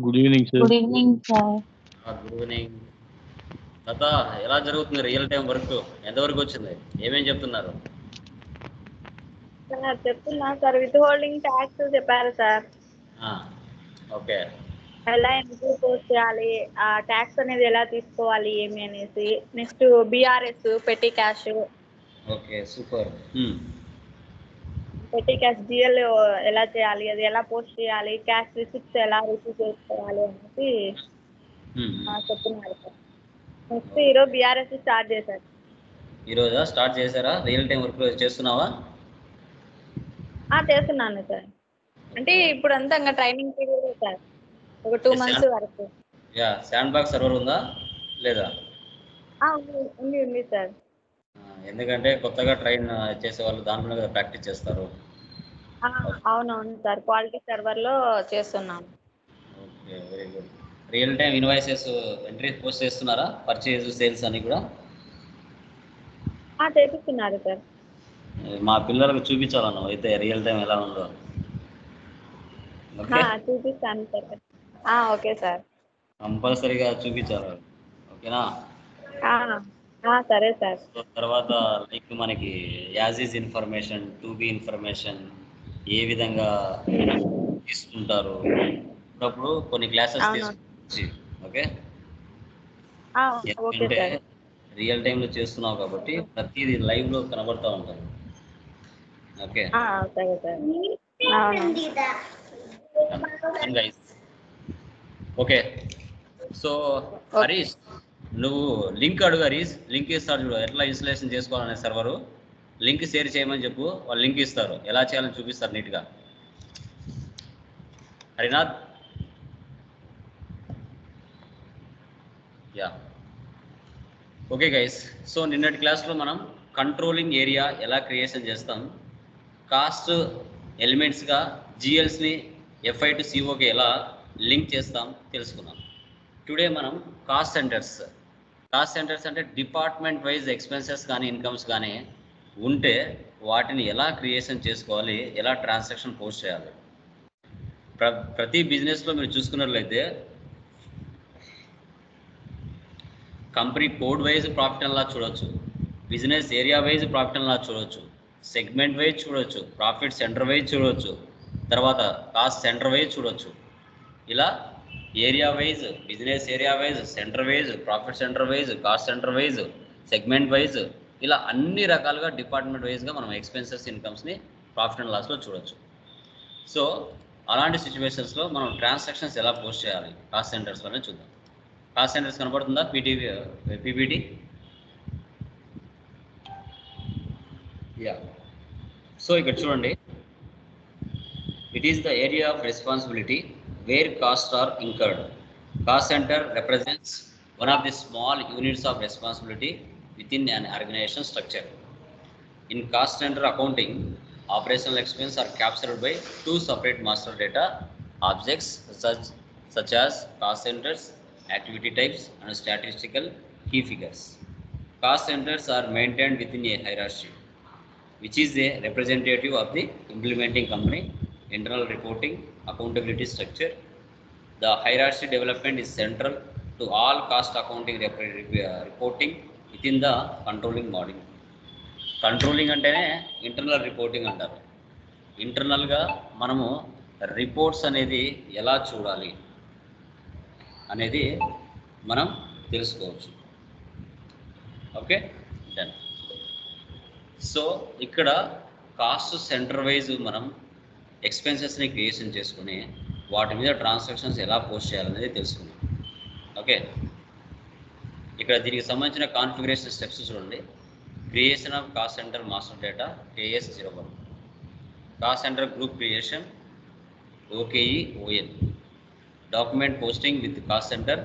Good evening sir. Good evening sir. Good evening. తాత ఎలా జరుగుతుంది రియల్ టైం వర్క్? ఎంతవరకు వచ్చింది? ఏమేం చెప్తున్నారు? సార్ చెప్తున్నా సార్, విత్ హోల్డింగ్ ట్యాక్స్ చెప్పారు సార్. ఓకే. ఎలా ఎంట్రీ పోస్ట్ చేయాలి, ఆ ట్యాక్స్ అనేది ఎలా తీసుకోవాలి ఏమి అనేసి. నెక్స్ట్ బీఆర్ఎస్, పెట్టి క్యాష్. Okay super. పెట్టి క్యాష్ జిఎల్ ఎలా చేయాలి, అది ఎలా పోస్ట్ చేయాలి, క్యాష్ రిసిప్ట్స్ ఎలా రిసీవ్ చేసుకోవాలి అనేసి చెప్తున్నారు సార్. నెక్స్ట్ ఈరోజు బీఆర్ఎస్ స్టార్ట్ చేశారు. ఈరోజా స్టార్ట్ చేశారా? రియల్ టైం వర్క్ చేస్తున్నావా? చేస్తున్నాను సార్. అంటే ఇప్పుడు అంతా ఇంకా ట్రైనింగ్ పీరియడ్ సార్, ఒక 2 months వరకు. శాండ్ బాక్స్ సర్వర్ ఉందా లేదా? ఉంది సార్. ఎందుకంటే కొత్తగా ట్రైన్ చేసే వాళ్ళు దాంట్లో కదా ప్రాక్టీస్ చేస్తారు. అవునవును సార్, క్వాలిటీ సర్వర్లో చేస్తున్నాం. Okay very good. Real time invoices entry post చేస్తున్నారా? పర్చేజ్ సేల్స్ అని కూడా చేపిస్తున్నారు సార్. మా పిల్లలకు చూపించాలను అయితే రియల్ టైం ఎలా ఉందో. చూపిస్తాను సార్. ఓకే సార్, కంపల్సరీగా చూపించాలి. ఓకేనా? సరే సార్. తర్వాత లైక్ మనకి as is information, to be information ఏ విధంగా తీసుకుంటారు అప్పుడు కొన్ని క్లాసెస్ తీసుకొచ్చి. ఓకే అంటే రియల్ టైంలో చేస్తున్నావు కాబట్టి ప్రతిదీ లైవ్లో కనబడుతూ ఉంటారు. ఓకే సరే సార్. ఓకే. సో హరీష్, నువ్వు లింక్ అడుగు. హరీష్ లింక్ ఇస్తారు చూడు, ఎట్లా ఇన్స్టలేషన్ చేసుకోవాలనే సర్వరు. లింక్ షేర్ చేయమని చెప్పు, వాళ్ళు లింక్ ఇస్తారు, ఎలా చేయాలని చూపిస్తారు నీట్గా. Harinath okay guys. సో నిన్నటి క్లాస్లో మనం కంట్రోలింగ్ ఏరియా ఎలా క్రియేషన్ చేస్తాం, కాస్ట్ ఎలిమెంట్స్గా జిఎల్స్ని ఎఫ్ఐ టు సిఓకి ఎలా లింక్ చేస్తాం తెలుసుకున్నాం. టుడే మనం కాస్ట్ సెంటర్స్ అంటే డిపార్ట్మెంట్ వైజ్ ఎక్స్పెన్సెస్ కానీ ఇన్కమ్స్ కానీ ఉంటే వాటిని ఎలా క్రియేషన్ చేసుకోవాలి, ఎలా ట్రాన్సాక్షన్ పోస్ట్ చేయాలి. ప్రతి బిజినెస్లో మీరు చూసుకున్నట్లయితే company code wise profit and loss చూడొచ్చు, business area wise profit and loss చూడొచ్చు, సెగ్మెంట్ వైజ్ చూడొచ్చు, ప్రాఫిట్ సెంటర్ వైజ్ చూడొచ్చు, తర్వాత కాస్ట్ సెంటర్ వైజ్ చూడొచ్చు. ఇలా area wise, business area wise, centre wise, profit centre wise, cost centre wise, segment wise, ఇలా అన్ని రకాలుగా డిపార్ట్మెంట్ వైజ్గా మనం ఎక్స్పెన్సెస్ ఇన్కమ్స్ని ప్రాఫిట్ అండ్ లాస్లో చూడొచ్చు. సో అలాంటి సిచ్యువేషన్స్లో మనం ట్రాన్సాక్షన్స్ ఎలా పోస్ట్ చేయాలి కాస్ట్ సెంటర్స్లోనే చూద్దాం. కాస్ట్ సెంటర్స్ కనబడుతుందా పీపీటీ? సో ఇక్కడ చూడండి, it is the area of responsibility where costs are incurred. Cost center represents one of the small units of responsibility within an organization structure. In cost center accounting, operational expense are captured by two separate master data objects such as cost centers, activity types, and statistical key figures. Cost centers are maintained within a hierarchy, which is a representative of the implementing company, internal reporting, accountability structure. The hierarchy development is central to all cost accounting reporting within the controlling module. Controlling అంటేనే internal reporting అంటారు. ఇంటర్నల్గా మనము reports అనేది ఎలా చూడాలి అనేది మనం తెలుసుకోవచ్చు. Okay done. సో ఇక్కడ కాస్ట్ సెంటర్ వైజ్ మనం ఎక్స్పెన్సెస్ని క్రియేషన్ చేసుకుని వాటి మీద ట్రాన్సాక్షన్స్ ఎలా పోస్ట్ చేయాలనేది తెలుసుకున్నాం. ఓకే, ఇక్కడ దీనికి సంబంధించిన కాన్ఫిగరేషన్ స్టెప్స్ చూడండి. Creation of cost centre master data KS01, cost centre group creation OKE-ON, document posting with cost centre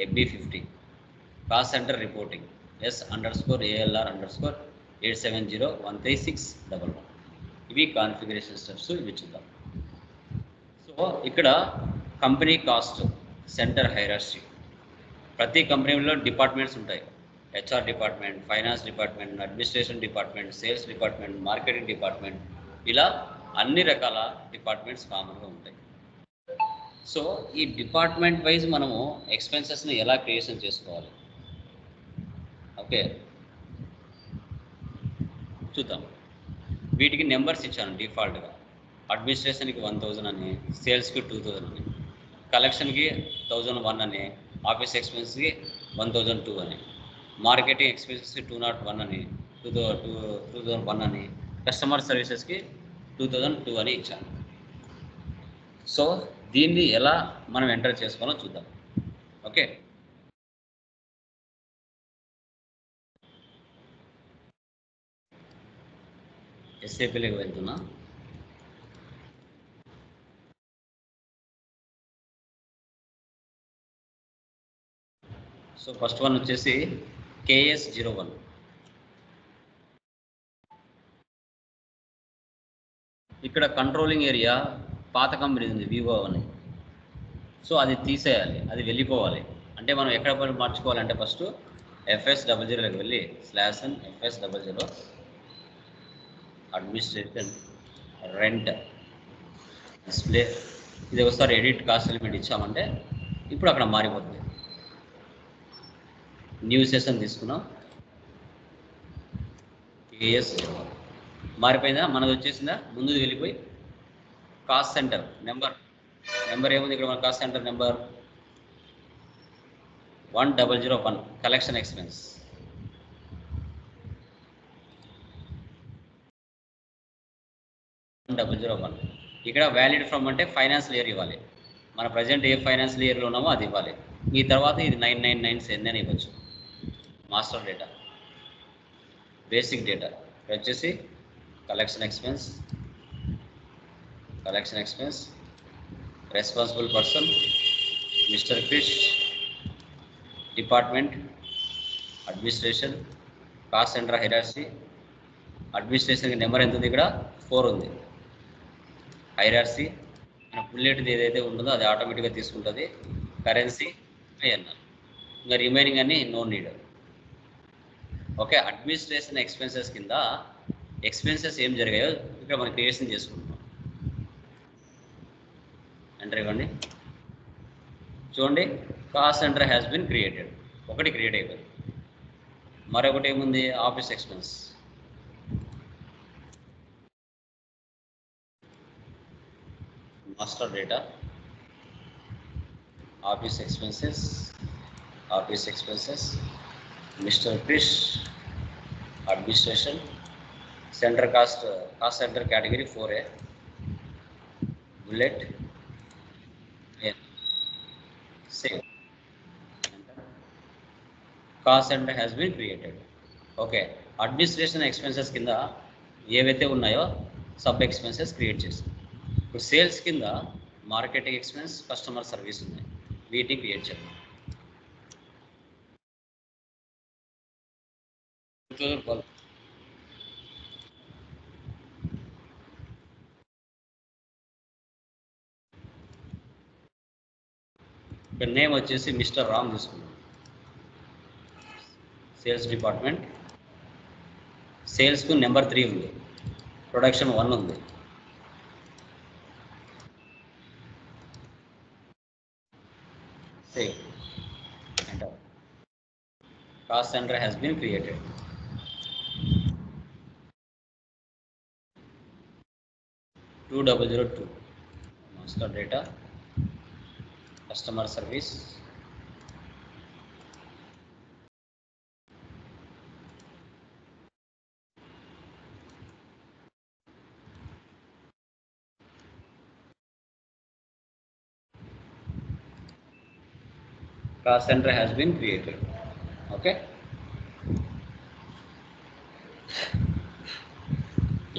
FB50, cost centre reporting S_ALR_87013611. ఇవి కాన్ఫిగరేషన్ స్టెప్స్, ఇవి చూద్దాం. సో ఇక్కడ కంపెనీ కాస్ట్ సెంటర్ హైరార్కీ. ప్రతి కంపెనీలో departments ఉంటాయి. HR department, finance department, administration department, sales department, marketing department, ఇలా అన్ని రకాల డిపార్ట్మెంట్స్ కామన్గా ఉంటాయి. సో ఈ డిపార్ట్మెంట్ వైజ్ మనము ఎక్స్పెన్సెస్ని ఎలా క్రియేషన్ చేసుకోవాలి? ఓకే, చూద్దాం. వీటికి నెంబర్స్ ఇచ్చాను డిఫాల్ట్గా. అడ్మినిస్ట్రేషన్కి 1000 అని, సేల్స్కి 2000 అని, కలెక్షన్కి 1001 అని, ఆఫీస్ ఎక్స్పెన్స్కి 1002 అని, మార్కెటింగ్ ఎక్స్పెన్సెస్కి 201 అని, 2001 అని, కస్టమర్ సర్వీసెస్కి 2002 అని ఇచ్చాను. సో దీన్ని ఎలా మనం ఎంటర్ చేసుకోవాలో చూద్దాం. ఓకే, ఎస్ఏపీలోకి వెళ్తున్నా. సో ఫస్ట్ వన్ వచ్చేసి KS01. ఇక్కడ కంట్రోలింగ్ ఏరియా పాత కంపెనీ ఉంది వివో అని. సో అది తీసేయాలి, అది వెళ్ళిపోవాలి. అంటే మనం ఎక్కడ మార్చుకోవాలంటే ఫస్ట్ FS00లోకి వెళ్ళి /FS00 అడ్మినిస్ట్రేషన్ రెంట్ డిస్ప్లే, ఇది ఒకసారి ఎడిట్ కాస్ట్ ఎలిమెంట్ ఇచ్చామంటే ఇప్పుడు అక్కడ మారిపోతుంది. న్యూ సెషన్ తీసుకున్నాం, KS మారిపోయిందా? మనది వచ్చేసిందా? ముందుది వెళ్ళిపోయి కాస్ట్ సెంటర్ నెంబర్ ఏముంది ఇక్కడ? మన cost centre number 1001 collection expense. ఇక్కడ వ్యాలిడ్ ఫ్రమ్ అంటే ఫైనాన్షియల్ ఇయర్ ఇవ్వాలి. మన ప్రజెంట్ ఏ ఫైనాన్షియల్ ఇయర్లో ఉన్నామో అది ఇవ్వాలి. ఈ తర్వాత ఇది 999 సెండ్ అని ఇవ్వచ్చు. మాస్టర్ డేటా, బేసిక్ డేటా వచ్చేసి collection expense, responsible person mister Krish, department administration, cost centre hierarchy. అడ్మినిస్ట్రేషన్కి నెంబర్ ఎంత ఉంది? ఇక్కడ 4 ఉంది. హైరార్సీ మన బుల్లెట్ది ఏదైతే ఉంటుందో అది ఆటోమేటిక్గా తీసుకుంటుంది. Currency INR. ఇంకా రిమైనింగ్ అన్ని no need. Okay, administration expenses కింద ఎక్స్పెన్సెస్ ఏం జరిగాయో ఇక్కడ మనం క్రియేషన్ చేసుకుంటున్నాం. ఎంటర్ ఇవ్వండి. చూడండి, cost center has been created. ఒకటి క్రియేట్ అయిపోయింది. మరొకటి ఏముంది? Office expense. Master data, office expenses, mister Krish, administration, center cost center category 4A, bullet, save. Cost center has been created. Okay, administration expenses కింద ఏవైతే ఉన్నాయో సబ్ ఎక్స్పెన్సెస్ క్రియేట్ చేస్తాం. ఇప్పుడు sales కింద మార్కెటింగ్ ఎక్స్పెన్స్, కస్టమర్ సర్వీస్ ఉన్నాయి. వీటిని create చేద్దాం. ఇక్కడ నేమ్ వచ్చేసి మిస్టర్ రామ్ తీసుకున్నాం. సేల్స్ డిపార్ట్మెంట్, సేల్స్కు నెంబర్ 3 ఉంది, ప్రొడక్షన్ 1 ఉంది. Save, enter. Cost center has been created. $2002 master data, customer service, cost center has been created. Okay,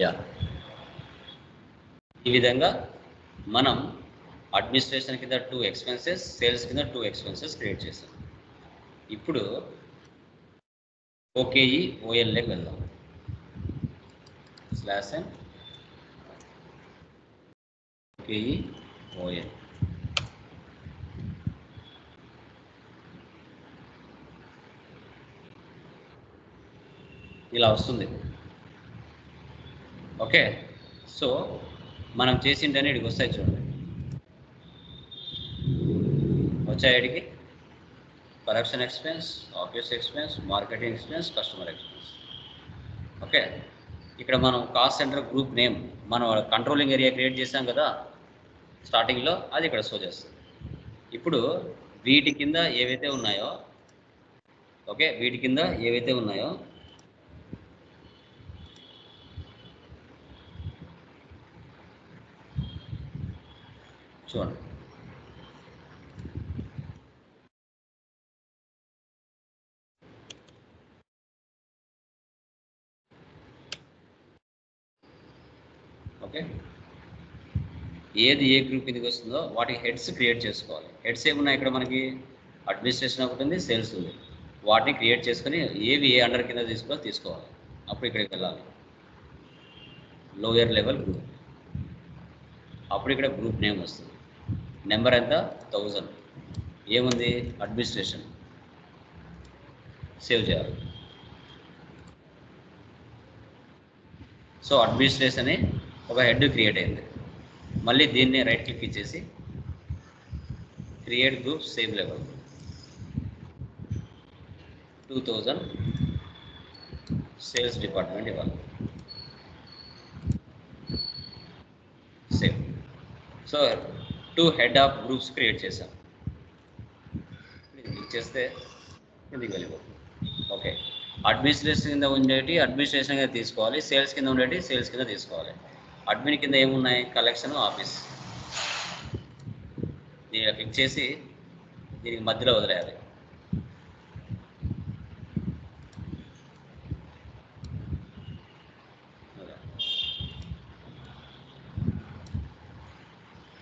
yeah. ఈ విధంగా మనం అడ్మినిస్ట్రేషన్ కింద 2 ఎక్స్పెన్సెస్, సేల్స్ కింద 2 ఎక్స్పెన్సెస్ క్రియేట్ చేసాం. ఇప్పుడు OKE OLలోకి వెళ్దాం. /n OKE OL. ఇలా వస్తుంది. ఓకే, సో మనం చేసింటనే ఇక్కడికి వస్తాయి చూడండి. వచ్చాయడికి collection expense, office expense, marketing expense, customer expense. Okay, ఇక్కడ మనం కాస్ట్ సెంటర్ గ్రూప్ నేమ్ మనం కంట్రోలింగ్ ఏరియా క్రియేట్ చేసాం కదా స్టార్టింగ్లో, అది ఇక్కడ షో చేస్తుంది. ఇప్పుడు వీటి కింద ఏవైతే ఉన్నాయో, ఓకే, వీటి కింద ఏవైతే ఉన్నాయో చూడండి. ఓకే, ఏది ఏ గ్రూప్ కిందకి వస్తుందో వాటికి హెడ్స్ క్రియేట్ చేసుకోవాలి. హెడ్స్ ఏమున్నాయి ఇక్కడ మనకి? అడ్మినిస్ట్రేషన్ ఒకటి ఉంది, సేల్స్ ఉంది. వాటిని క్రియేట్ చేసుకుని ఏవి ఏ అండర్ కింద తీసుకోవాలి. అప్పుడు ఇక్కడికి వెళ్ళాలి, లోయర్ లెవెల్ గ్రూప్. అప్పుడు ఇక్కడ గ్రూప్ నేమ్ వస్తుంది. నెంబర్ ఎంత? 1000. ఏముంది? అడ్మినిస్ట్రేషన్. సేవ్ చేయాలి. సో అడ్మినిస్ట్రేషన్ అని ఒక హెడ్ క్రియేట్ అయింది. మళ్ళీ దీన్ని రైట్ క్లిక్ ఇచ్చేసి create group same level 2000 sales department ఇవ్వాలి. Same. So 2 head of groups create చేశాం. క్లిక్ చేస్తే కిందికి వెళ్ళిపోతుంది. ఓకే, అడ్మినిస్ట్రేషన్ కింద ఉండేటి అడ్మినిస్ట్రేషన్ కింద తీసుకోవాలి, సేల్స్ కింద ఉండేటి సేల్స్ కింద తీసుకోవాలి. అడ్మిన్ కింద ఏమున్నాయి? Collection, office. దీన్ని క్లిక్ చేసి దీనికి మధ్యలో వదిలేయాలి.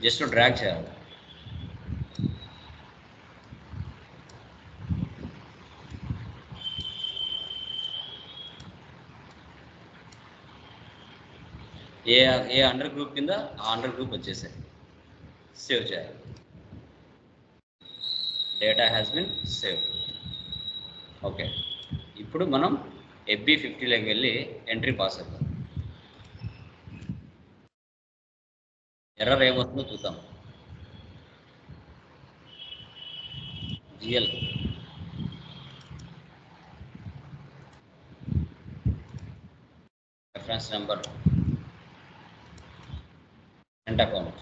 జస్ట్ డ్రాగ్ చేయాలి. ఏ అండర్ గ్రూప్ కింద ఆ అండర్ గ్రూప్ వచ్చేసాయి. సేవ్ చేయాలి. Data has been save. Okay, ఇప్పుడు మనం FB50లోకి వెళ్ళి ఎంట్రీ పాస్ అవుతాం. ఎర్రర్ ఏమవుతుందో చూద్దాం. GL reference number and account.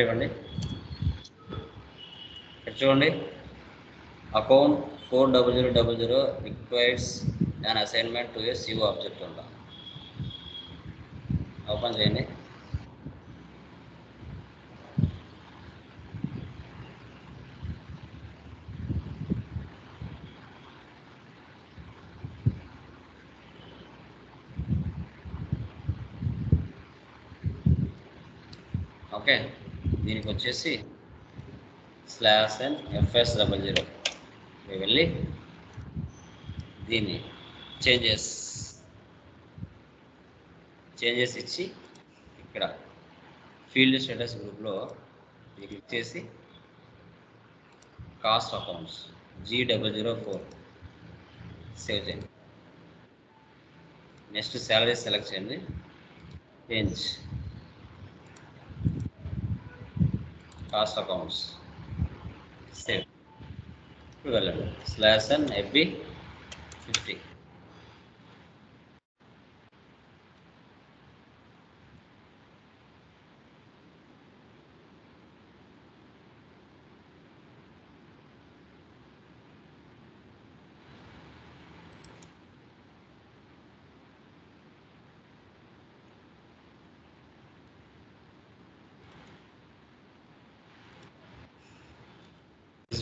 ఇవ్వండి. చూడండి, account 40000 requires an assignment to a CO object ఉందా. ఓపెన్ చేయండి. ఓకే, దీనికి వచ్చేసి /FS00 వెళ్ళి దీన్ని చేంజెస్ ఇచ్చి ఇక్కడ ఫీల్డ్ స్టేటస్ గ్రూప్లో క్లిక్ చేసి కాస్ట్ అకౌంట్స్ G004 సేవ్ చేయండి. నెక్స్ట్ శాలరీ సెలెక్ట్ చేయండి. Change cost accounts save. ఇప్పుడు వెళ్ళండి /FB50.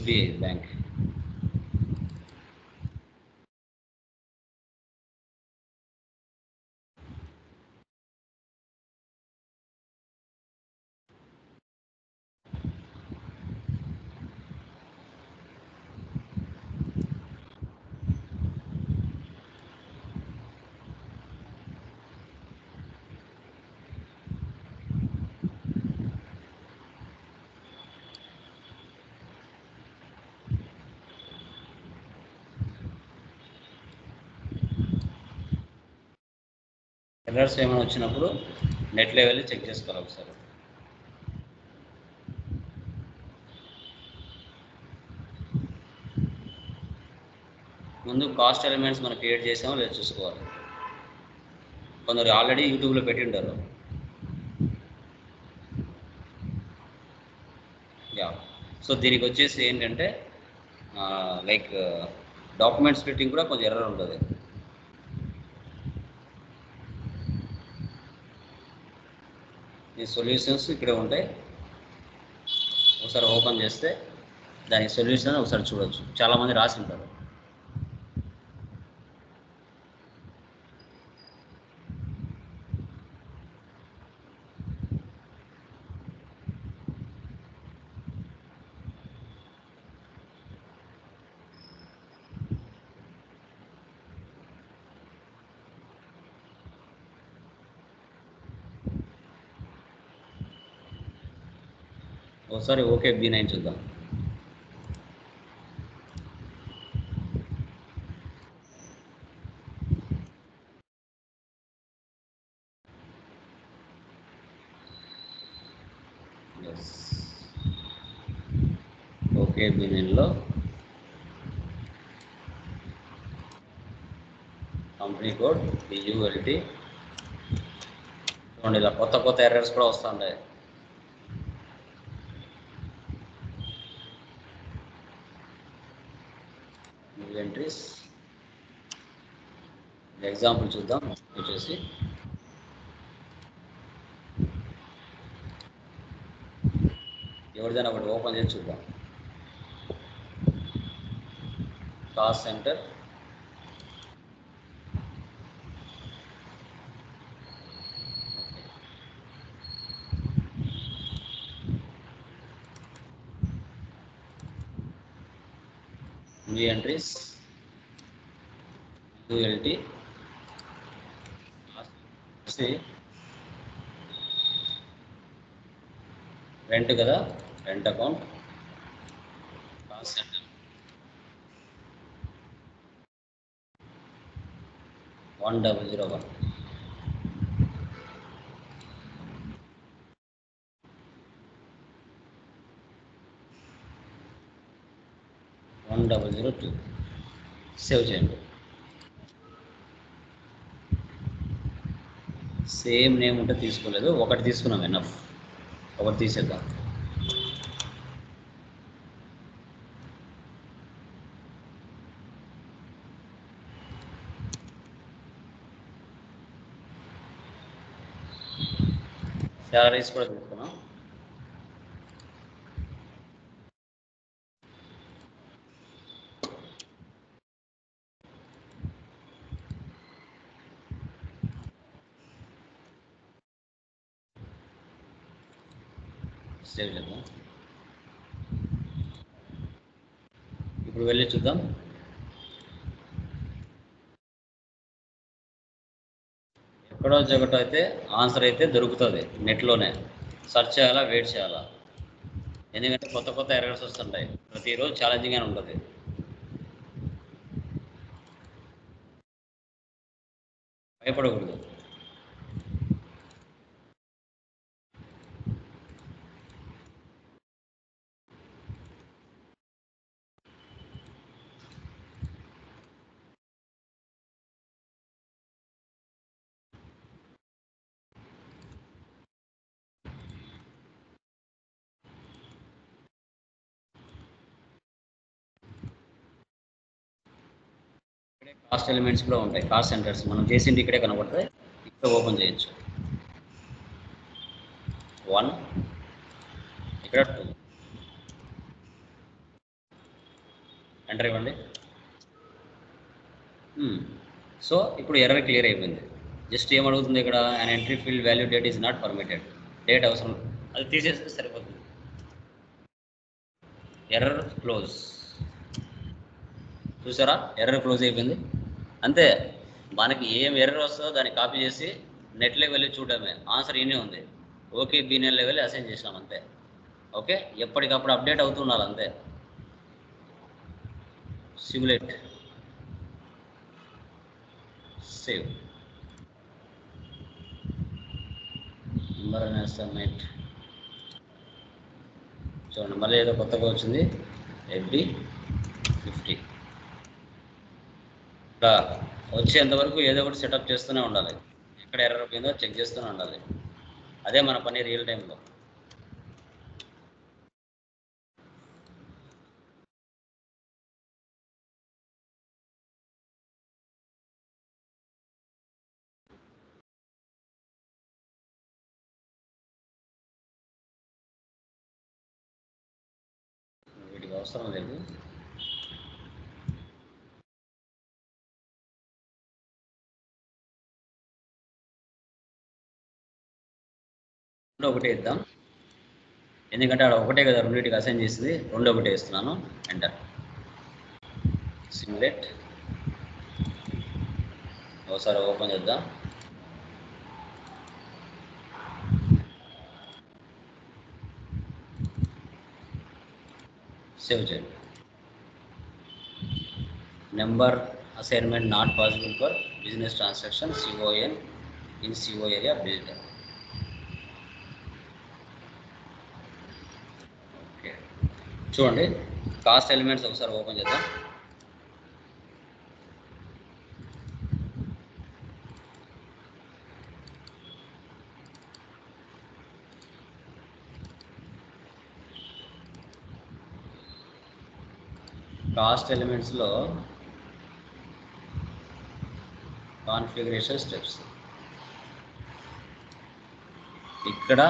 SBI bank. ఎర్రర్స్ ఏమైనా వచ్చినప్పుడు నెట్లో వెళ్ళి చెక్ చేసుకోవాలి ఒకసారి. ముందు కాస్ట్ ఎలిమెంట్స్ మనం క్రియేట్ చేసామో లేదో చూసుకోవాలి. కొందరు ఆల్రెడీ యూట్యూబ్లో పెట్టి ఉంటారు. యా, సో దీనికి వచ్చేసి ఏంటంటే లైక్ డాక్యుమెంట్ స్ప్లిట్టింగ్ కూడా కొంచెం ఎర్రర్ ఉంటుంది. ఈ సొల్యూషన్స్ ఇక్కడే ఉంటాయి. ఒకసారి ఓపెన్ చేస్తే దానికి సొల్యూషన్ ఒకసారి చూడవచ్చు. చాలామంది రాసి ఉంటారు. ఒకసారి ఓకే B9 చూద్దాం. ఓకే B9లో కంపెనీ కోడ్ BULT. చూడండి, ఇలా కొత్త కొత్త ఎర్రర్స్ కూడా వస్తుంటాయి. ఎంట్రీస్ ఎగ్జాంపుల్ చూద్దాం. వచ్చేసి ఎవరిదైనా ఒకటి ఓపెన్ చేసి చూద్దాం. Cost centre new entries ULT rent కదా, rent account cost centre 1001 1002. Save చేయండి. సేమ్ నేమ్ ఉంటే తీసుకోలేదు, ఒకటి తీసుకున్నాం ఎనఫ్. ఒకటి తీసేద్దాం. శాలరీస్ కూడా తీసుకున్నాం. సేవ్ చేద్దాం. ఇప్పుడు వెళ్ళి చూద్దాం. ఎక్కడో జగటో అయితే ఆన్సర్ అయితే దొరుకుతుంది. నెట్లోనే సెర్చ్ చేయాలా, వెయిట్ చేయాలా. ఎందుకంటే కొత్త కొత్త ఎర్రర్స్ వస్తుంటాయి. ప్రతిరోజు ఛాలెంజింగ్గానే ఉంటుంది. భయపడకూడదు. కాస్ట్ ఎలిమెంట్స్ కూడా ఉంటాయి. కాస్ట్ సెంటర్స్ మనం చేసింది ఇక్కడే కనబడతాయి. ఇక్కడ ఓపెన్ చేయొచ్చు. 1, ఇక్కడ 2. ఎంటర్ ఇవ్వండి. సో ఇప్పుడు ఎర్రర్ క్లియర్ అయిపోయింది. జస్ట్ ఏమడుగుతుంది ఇక్కడ, and entry field value date is not permitted. Date అవసరం, అది తీసేస్తే సరిపోతుంది. Error close. చూసారా, ఎర్రర్ క్లోజ్ అయిపోయింది. అంతే, మనకి ఏం ఎర్రర్ వస్తుందో దాన్ని కాపీ చేసి నెట్లోకి వెళ్ళి చూడడమే. ఆన్సర్ ఈయనే ఉంది. ఓకే బీనియన్లో వెళ్ళి అసైన్ చేసినాం అంతే. ఓకే, ఎప్పటికప్పుడు అప్డేట్ అవుతున్నారు అంతే. సిమ్యులేట్, సేవ్, నెంబర్ అనే సబ్మిట్. చూడండి మళ్ళీ ఏదో కొత్తగా వచ్చింది, FD 50. ఇలా వచ్చేంతవరకు ఏదో ఒకటి సెటప్ చేస్తూనే ఉండాలి. ఎక్కడ ఎర్రర్ పోయిందో చెక్ చేస్తూనే ఉండాలి. అదే మన పని రియల్ టైంలో. వీటికి అవసరం లేదు. ఒకటే ఇద్దాం, ఎందుకంటే అక్కడ ఒకటే కదా రెండింటికి అసైన్ చేసింది. ఒకటే ఇస్తున్నాను. ఎంటర్. సిమ్యులేట్, ఒకసారి ఓపెన్ చేద్దాం. సేవ్ చేయండి. Number assignment not possible for business transaction CON in CO area build. Okay, చూడండి కాస్ట్ ఎలిమెంట్స్ ఒకసారి ఓపెన్ చేద్దాం. కాస్ట్ ఎలిమెంట్స్లో కాన్ఫిగరేషన్ స్టెప్స్, ఇక్కడ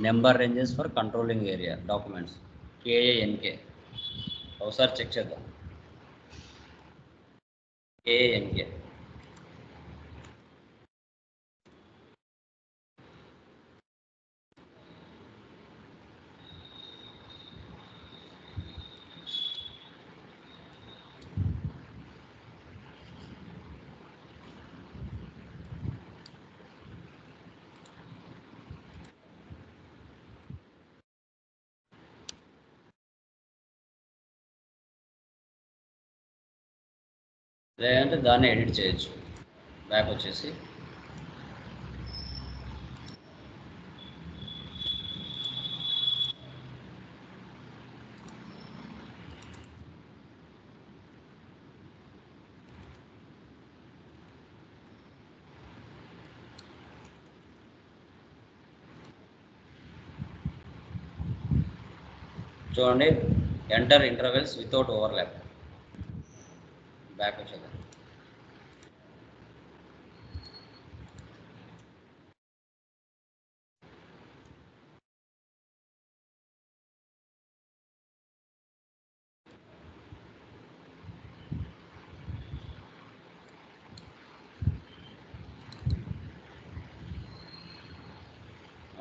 number ranges for controlling area documents KANK. ఒకసారి చెక్ చేద్దాం. KANK లేదంటే దాన్ని ఎడిట్ చేయొచ్చు. బ్యాక్ వచ్చేసి చూడండి, enter intervals without overlap. Back వచ్చేద్దాం.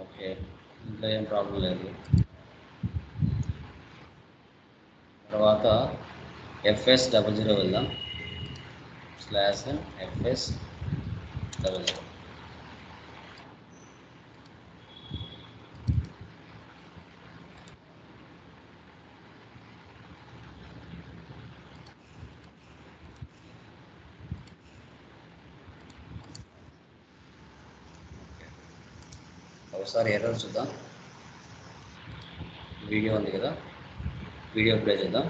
ఓకే, ఇంట్లో ఏం ప్రాబ్లం లేదు. తర్వాత FS00 వెళ్దాం. /FS00. ఒకసారి ఎర్రర్ చూద్దాం. వీడియో ఉంది కదా, వీడియో ప్లే చేద్దాం.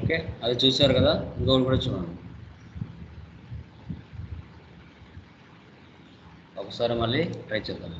ఓకే, అది చూశారు కదా, ఇంకోటి కూడా చూడండి. ఒకసారి మళ్ళీ ట్రై చేద్దాం.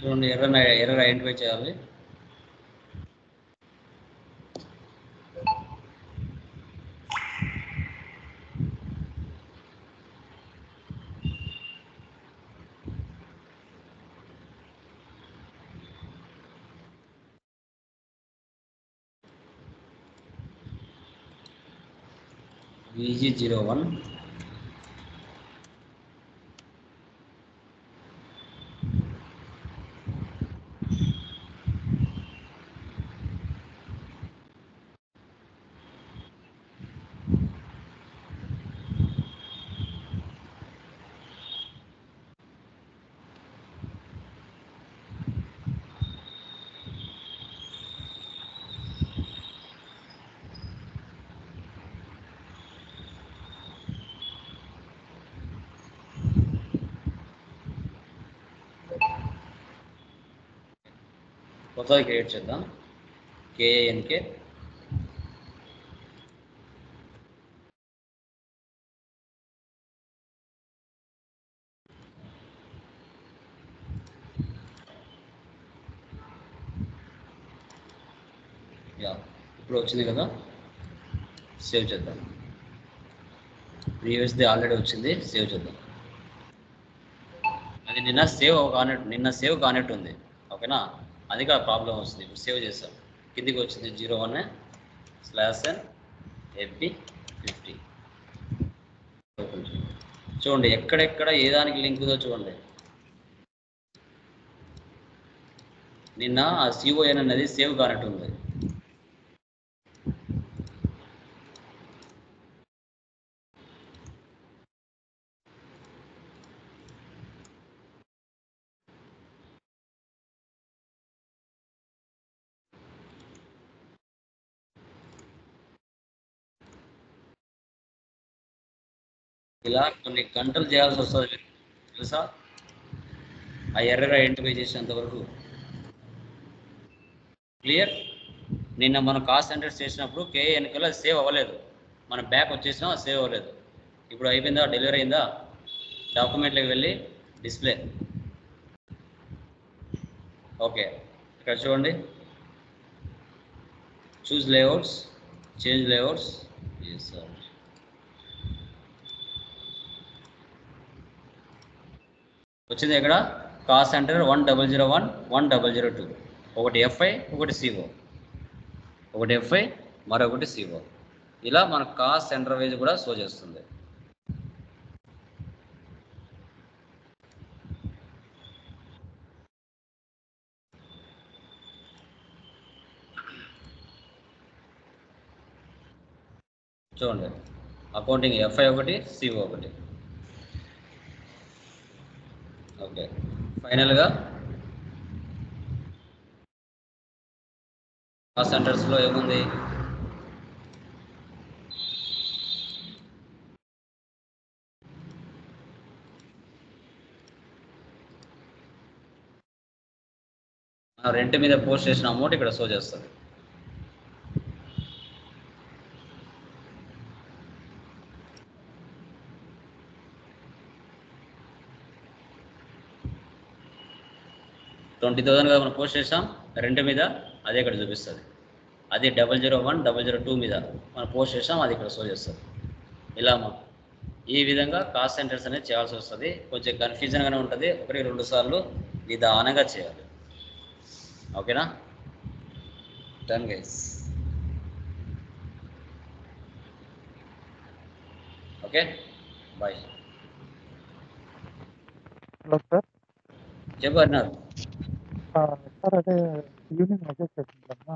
చూడండి, ఎర్రర్ ఐడెంటిఫై చేయాలి. VG01 కొత్తది క్రియేట్ చేద్దాం. KANK యా, ఇప్పుడు వచ్చింది కదా, సేవ్ చేద్దాం. ప్రీవియస్ది ఆల్రెడీ వచ్చింది, సేవ్ చేద్దాం. అది నిన్న సేవ్ కానట్టు ఉంది. ఓకేనా, అది కూడా ప్రాబ్లం వస్తుంది. ఇప్పుడు సేవ్ చేస్తాం, కిందికి వచ్చింది 01/n/AP50. చూడండి ఎక్కడెక్కడ ఏ దానికి లింక్ ఉందో చూడండి. నిన్న ఆ CON అనేది సేవ్ కానట్టు ఉంది. ఇలా కొన్ని గంటలు చేయాల్సి వస్తుంది తెలుసా, ఆ ఎర్రర్ ఐడెంటిఫై చేసేంత వరకు. క్లియర్. నిన్న మనం కాస్ట్ సెంటర్స్ చేసినప్పుడు KANKలో సేవ్ అవ్వలేదు, మనం బ్యాక్ వచ్చేసినా సేవ్ అవ్వలేదు. ఇప్పుడు అయిపోయిందా, డెలివరీ అయిందా? డాక్యుమెంట్లోకి వెళ్ళి డిస్ప్లే. ఓకే, ఇక్కడ చూడండి, choose layouts, change layouts. Yes sir. వచ్చింది ఇక్కడ కాస్ట్ సెంటర్ 1001 1002 ఒకటి ఎఫ్ఐ ఒకటి సిఓ, ఒకటి ఎఫ్ఐ మరొకటి సిఓ. ఇలా మన కాస్ట్ సెంటర్ వైజ్ కూడా షో చేస్తుంది. చూడండి అకౌంటింగ్ ఎఫ్ఐ ఒకటి సిఓ ఒకటి. ఓకే, ఫైనల్గా కాస్ట్ సెంటర్స్లో ఏముంది? రెంట్ మీద పోస్ట్ చేసిన అమౌంట్ ఇక్కడ షో చేస్తుంది. $20,000 కదా మనం పోస్ట్ చేసాం రెంట్ మీద, అదే ఇక్కడ చూపిస్తుంది. అది 001 002 మీద మనం పోస్ట్ చేసాం, అది ఇక్కడ షో చేస్తుంది. ఇలా ఈ విధంగా కాస్ట్ సెంటర్స్ అనేది చేయాల్సి వస్తుంది. కొంచెం కన్ఫ్యూజన్గానే ఉంటుంది, 1-2 సార్లు నిదానంగా చేయాలి. ఓకేనా? Done guys. Okay, bye. Hello sir. చెప్పు అన్నారు సార్ అదే ఈవినింగ్ మెసేజ్ చేసిందమ్మా.